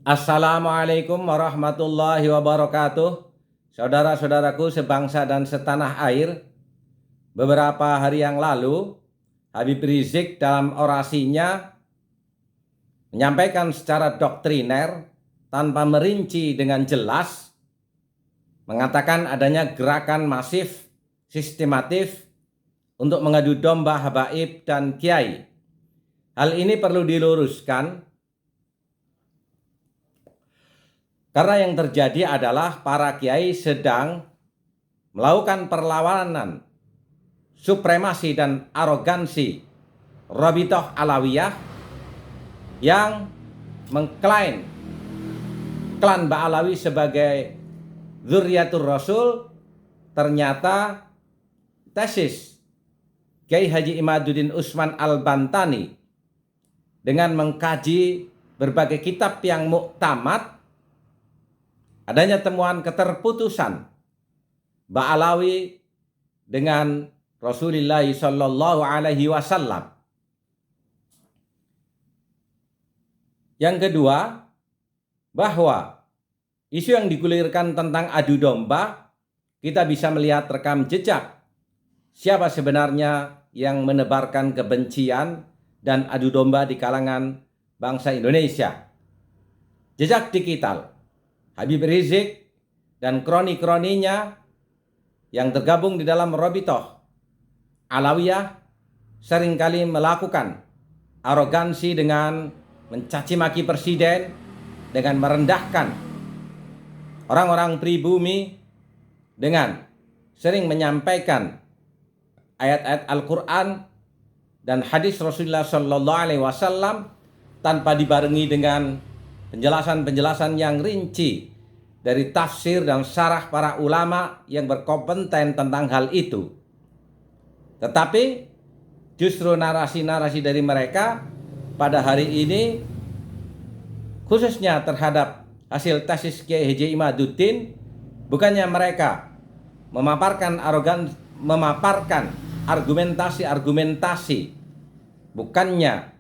Assalamualaikum warahmatullahi wabarakatuh. Saudara-saudaraku sebangsa dan setanah air, beberapa hari yang lalu Habib Rizik dalam orasinya menyampaikan secara doktriner tanpa merinci dengan jelas, mengatakan adanya gerakan masif sistematif untuk mengadu domba habaib dan kiai. Hal ini perlu diluruskan karena yang terjadi adalah para kiai sedang melakukan perlawanan supremasi dan arogansi Rabithah Alawiyah yang mengklaim klan Ba'alawi sebagai Dzurriyyatur Rasul. Ternyata tesis Kiai Haji Imaduddin Usman Al-Bantani dengan mengkaji berbagai kitab yang muktamad, adanya temuan keterputusan Ba'alawi dengan Rasulullah Shallallahu Alaihi Wasallam. Yang kedua, bahwa isu yang digulirkan tentang adu domba, kita bisa melihat rekam jejak siapa sebenarnya yang menebarkan kebencian dan adu domba di kalangan bangsa Indonesia. Jejak digital Habib Rizik dan kroni-kroninya yang tergabung di dalam Rabithah Alawiyah seringkali melakukan arogansi dengan mencaci maki presiden, dengan merendahkan orang-orang pribumi, dengan sering menyampaikan ayat-ayat Al-Quran dan hadis Rasulullah Sallallahu Alaihi Wasallam tanpa dibarengi dengan penjelasan-penjelasan yang rinci dari tafsir dan syarah para ulama yang berkompeten tentang hal itu. Tetapi justru narasi-narasi dari mereka pada hari ini, khususnya terhadap hasil tesis Kiai Haji Imaduddin, bukannya mereka memaparkan argumentasi, bukannya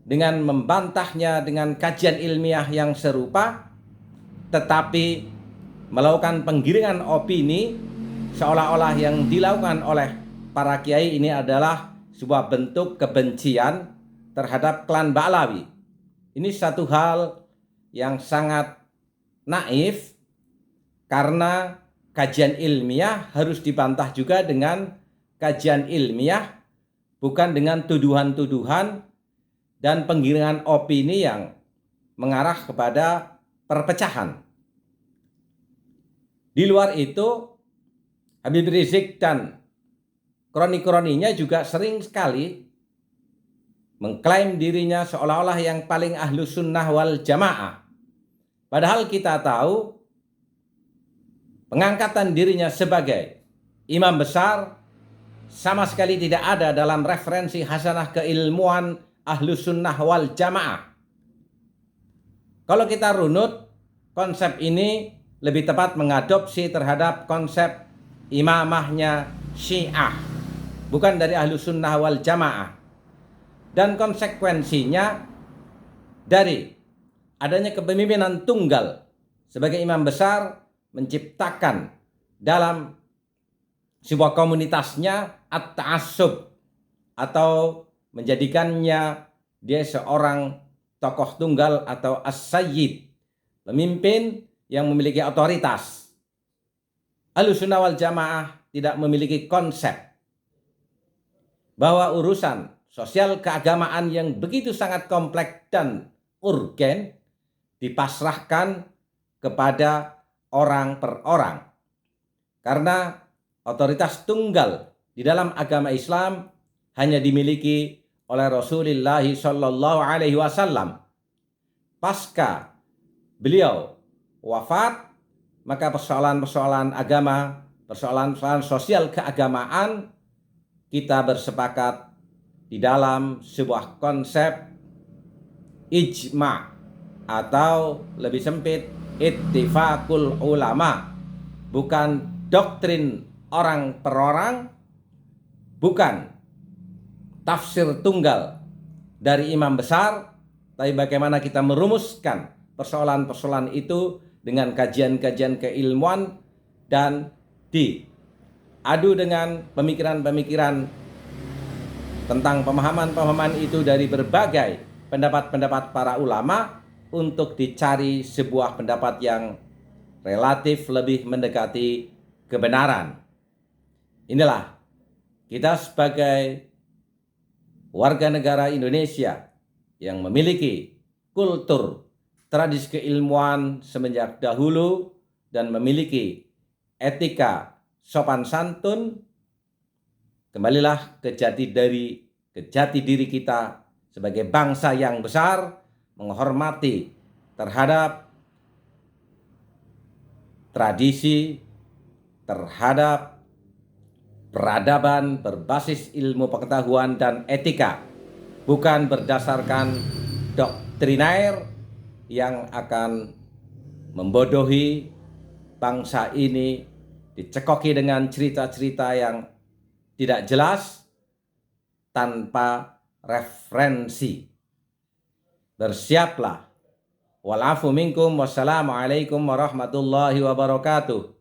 dengan membantahnya dengan kajian ilmiah yang serupa, tetapi melakukan penggiringan opini seolah-olah yang dilakukan oleh para kiai ini adalah sebuah bentuk kebencian terhadap klan Ba'alawi. Ini satu hal yang sangat naif, karena kajian ilmiah harus dibantah juga dengan kajian ilmiah, bukan dengan tuduhan-tuduhan dan penggiringan opini yang mengarah kepada perpecahan. Di luar itu, Habib Rizik dan kroni-kroninya juga sering sekali mengklaim dirinya seolah-olah yang paling ahlu sunnah wal jamaah. Padahal kita tahu pengangkatan dirinya sebagai imam besar sama sekali tidak ada dalam referensi hasanah keilmuan ahlu sunnah wal jamaah. Kalau kita runut, konsep ini lebih tepat mengadopsi terhadap konsep imamahnya Syiah, bukan dari ahlu sunnah wal jamaah. Dan konsekuensinya dari adanya kepemimpinan tunggal sebagai imam besar menciptakan dalam sebuah komunitasnya at-ta'assub, atau menjadikannya dia seorang tokoh tunggal atau as-sayyid, pemimpin yang memiliki otoritas. Ahlussunnah wal jamaah tidak memiliki konsep bahwa urusan sosial keagamaan yang begitu sangat kompleks dan urgen dipasrahkan kepada orang per orang. Karena otoritas tunggal di dalam agama Islam hanya dimiliki oleh Rasulullah Shallallahu Alaihi Wasallam. Pasca beliau wafat, maka persoalan-persoalan agama, persoalan-persoalan sosial keagamaan, kita bersepakat di dalam sebuah konsep ijma' atau lebih sempit ittifaqul ulama, bukan doktrin orang per orang, bukan tafsir tunggal dari imam besar, tapi bagaimana kita merumuskan persoalan-persoalan itu dengan kajian-kajian keilmuan dan diadu dengan pemikiran-pemikiran tentang pemahaman-pemahaman itu dari berbagai pendapat-pendapat para ulama untuk dicari sebuah pendapat yang relatif lebih mendekati kebenaran. Inilah kita sebagai warga negara Indonesia yang memiliki kultur tradisi keilmuan semenjak dahulu dan memiliki etika sopan santun, kembalilah ke jati diri kita sebagai bangsa yang besar, menghormati terhadap tradisi, terhadap peradaban berbasis ilmu pengetahuan dan etika, bukan berdasarkan doktriner yang akan membodohi bangsa ini, dicekoki dengan cerita-cerita yang tidak jelas tanpa referensi. Bersiaplah. Wal afu minkum. Wassalamualaikum warahmatullahi wabarakatuh.